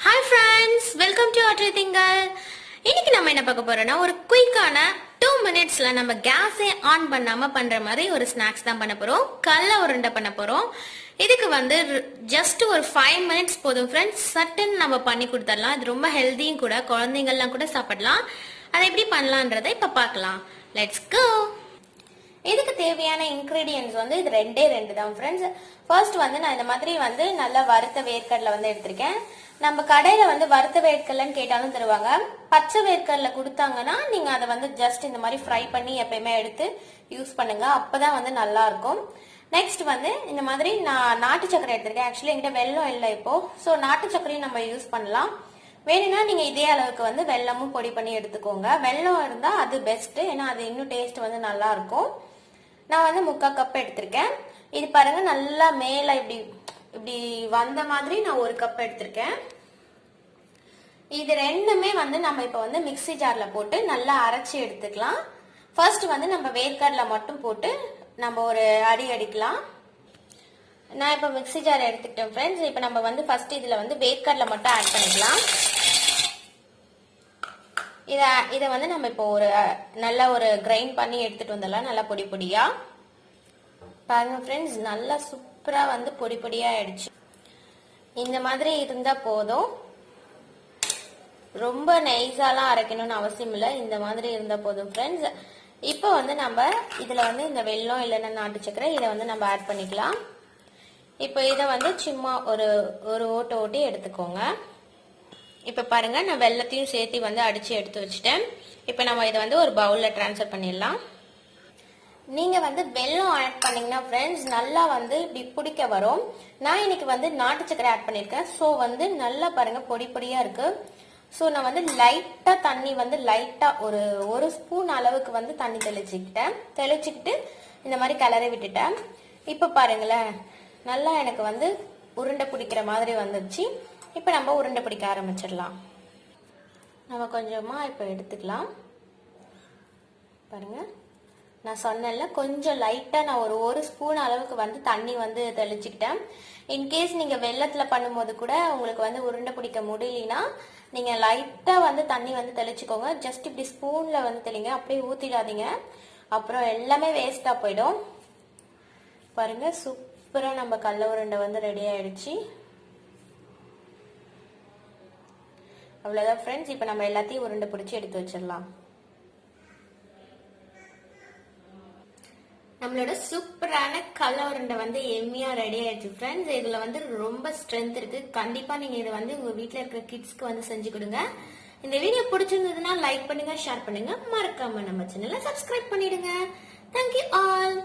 Hi friends, welcome to atraithingal. இன்னைக்கு நம்ம என்ன பார்க்க போறோம்னா ஒரு குயிக்கான 2 minutesல நம்ம கேஸே ஆன் பண்ணாம பண்ற மாதிரி ஒரு ஸ்நாக்ஸ் தான் பண்ண போறோம். கடலை உருண்டை பண்ண போறோம். இதுக்கு வந்து ஜஸ்ட் ஒரு 5 minutes போதும் ஃப்ரெண்ட்ஸ். சட்டுன்னு நம்ம பண்ணி கொடுத்துடலாம். இது ரொம்ப ஹெல்தியும் கூட, குழந்தைங்கள்லாம் கூட சாப்பிடலாம். அதை எப்படி பண்ணலான்றதை இப்ப பார்க்கலாம். Let's go. இதுக்கு தேவையான இன்கிரீடியன்ஸ் வந்து இது ரெண்டு தான் ஃப்ரெண்ட்ஸ். ஃபர்ஸ்ட் வந்து நான் இந்த மாதிரி வந்து நல்லா வறுத்த வேர்க்கடலை வந்து எடுத்திருக்கேன். நம்ம கடையில வந்து வறுத்த வேர்க்கடலைன்னு கேட்டாலும் தருவாங்க. பச்சை வேர்க்கடலை கொடுத்தாங்கன்னா நீங்க அதை வந்து ஜஸ்ட் இந்த மாதிரி ஃப்ரை பண்ணி எப்பயுமே எடுத்து யூஸ் பண்ணுங்க. அப்பதான் வந்து நல்லா இருக்கும். நெக்ஸ்ட் வந்து இந்த மாதிரி நான் நாட்டு சக்கரை எடுத்திருக்கேன். ஆக்சுவலி என்கிட்ட வெல்லம் இல்லை இப்போ, ஸோ நாட்டு சக்கரையும் நம்ம யூஸ் பண்ணலாம். வேணும்னா நீங்க இதே அளவுக்கு வந்து வெல்லமும் பொடி பண்ணி எடுத்துக்கோங்க. வெல்லம் இருந்தா அது பெஸ்ட், ஏன்னா அது இன்னும் டேஸ்ட் வந்து நல்லா இருக்கும். நான் வந்து 3/4 கப் எடுத்திருக்கேன். இது பாருங்க நல்லா மேல இப்படி இப்படி வந்த மாதிரி நான் 1 கப் எடுத்திருக்கேன். இது ரெண்டுமே வந்து நம்ம இப்ப வந்து மிக்ஸி ஜார்ல போட்டு நல்லா அரைச்சி எடுத்துக்கலாம். ஃபர்ஸ்ட் வந்து நம்ம வேர்க்கடலை மட்டும் போட்டு நம்ம ஒரு அடி அடிக்கலாம். நான் இப்ப மிக்ஸி ஜார் எடுத்துக்கிட்டேன் ஃப்ரெண்ட்ஸ். இப்ப நம்ம வந்து ஃபர்ஸ்ட் இதுல வந்து வேர்க்கடலை மட்டும் ஆட் பண்ணிக்கலாம். இதை வந்து நம்ம இப்போ ஒரு நல்லா ஒரு கிரைண்ட் பண்ணி எடுத்துட்டு வந்துடலாம். நல்லா பொடி பொடியா பாருங்க ஃப்ரெண்ட்ஸ், நல்லா சூப்பரா வந்து பொடி பொடியா ஆயிடுச்சு. இந்த மாதிரி இருந்தா போதும், ரொம்ப நைஸாலாம் அரைக்கணும்னு அவசியம் இல்லை. இந்த மாதிரி இருந்தா போதும் ஃப்ரெண்ட்ஸ். இப்போ வந்து நம்ம இதுல வந்து இந்த வெல்லம் இல்லைன்னா நாட்டு சக்கரை இதை வந்து நம்ம ஆட் பண்ணிக்கலாம். இப்போ இதை வந்து சும்மா ஒரு ஓட்டு ஓட்டி எடுத்துக்கோங்க. இப்ப பாருங்க, நான் வெல்லத்தையும் சேர்த்து வந்து அடிச்சு எடுத்து வச்சுட்டேன். இப்ப நம்ம இதை வந்து ஒரு பவுல்ல டிரான்ஸ்ஃபர் பண்ணிடலாம். நீங்க வந்து வெல்லம் ஆட் பண்ணீங்கன்னா ஃப்ரெண்ட்ஸ் நல்லா வந்து இப்படி பிடிக்க வரும். நான் இன்னைக்கு வந்து நாட்டு சக்கரை ஆட் பண்ணிருக்கேன். ஸோ வந்து நல்லா பாருங்க பொடி பொடியா இருக்கு. ஸோ நான் வந்து லைட்டா தண்ணி வந்து லைட்டா ஒரு ஸ்பூன் அளவுக்கு வந்து தண்ணி தெளிச்சுக்கிட்டு இந்த மாதிரி கிளறி விட்டுட்டேன். இப்ப பாருங்களேன், நல்லா எனக்கு வந்து உருண்டை பிடிக்கிற மாதிரி வந்துருச்சு. இப்போ நம்ம உருண்டை பிடிக்க ஆரம்பிச்சிடலாம். நம்ம கொஞ்சமா இப்போ எடுத்துக்கலாம். பாருங்க, நான் சொன்னேன்ல கொஞ்சம் லைட்டா நான் ஒரு ஸ்பூன் அளவுக்கு வந்து தண்ணி வந்து தெளிச்சுக்கிட்டேன். இன்கேஸ் நீங்க வெள்ளத்துல பண்ணும்போது கூட உங்களுக்கு வந்து உருண்டை பிடிக்க முடியலனா நீங்க லைட்டா வந்து தண்ணி வந்து தெளிச்சுக்கோங்க. ஜஸ்ட் இப்படி ஸ்பூன்ல வந்து தெளிங்க, அப்படியே ஊத்திடாதீங்க, அப்புறம் எல்லாமே வேஸ்டா போயிடும். பாருங்க, சூப்பரா நம்ம கடலை உருண்டை வந்து ரெடி ஆயிடுச்சு. அவ்வளவுதான் ஃப்ரெண்ட்ஸ். இப்போ நம்ம எல்லாத்தையும் உருண்டை பிடிச்சி எடுத்து வச்சிடலாம். நம்மளோட சூப்பரான கடலை உருண்டை வந்து எம்மியா ரெடி ஆயிடுச்சு ஃப்ரெண்ட்ஸ். இதுல வந்து ரொம்ப ஸ்ட்ரென்த் இருக்கு. கண்டிப்பா நீங்க இதை வந்து உங்க வீட்டுல இருக்கிற கிட்ஸ்க்கு வந்து செஞ்சு கொடுங்க. இந்த வீடியோ பிடிச்சிருந்ததுன்னா லைக் பண்ணுங்க, ஷேர் பண்ணுங்க, மறக்காம நம்ம சேனலை சப்ஸ்கிரைப் பண்ணிடுங்க. Thank you all.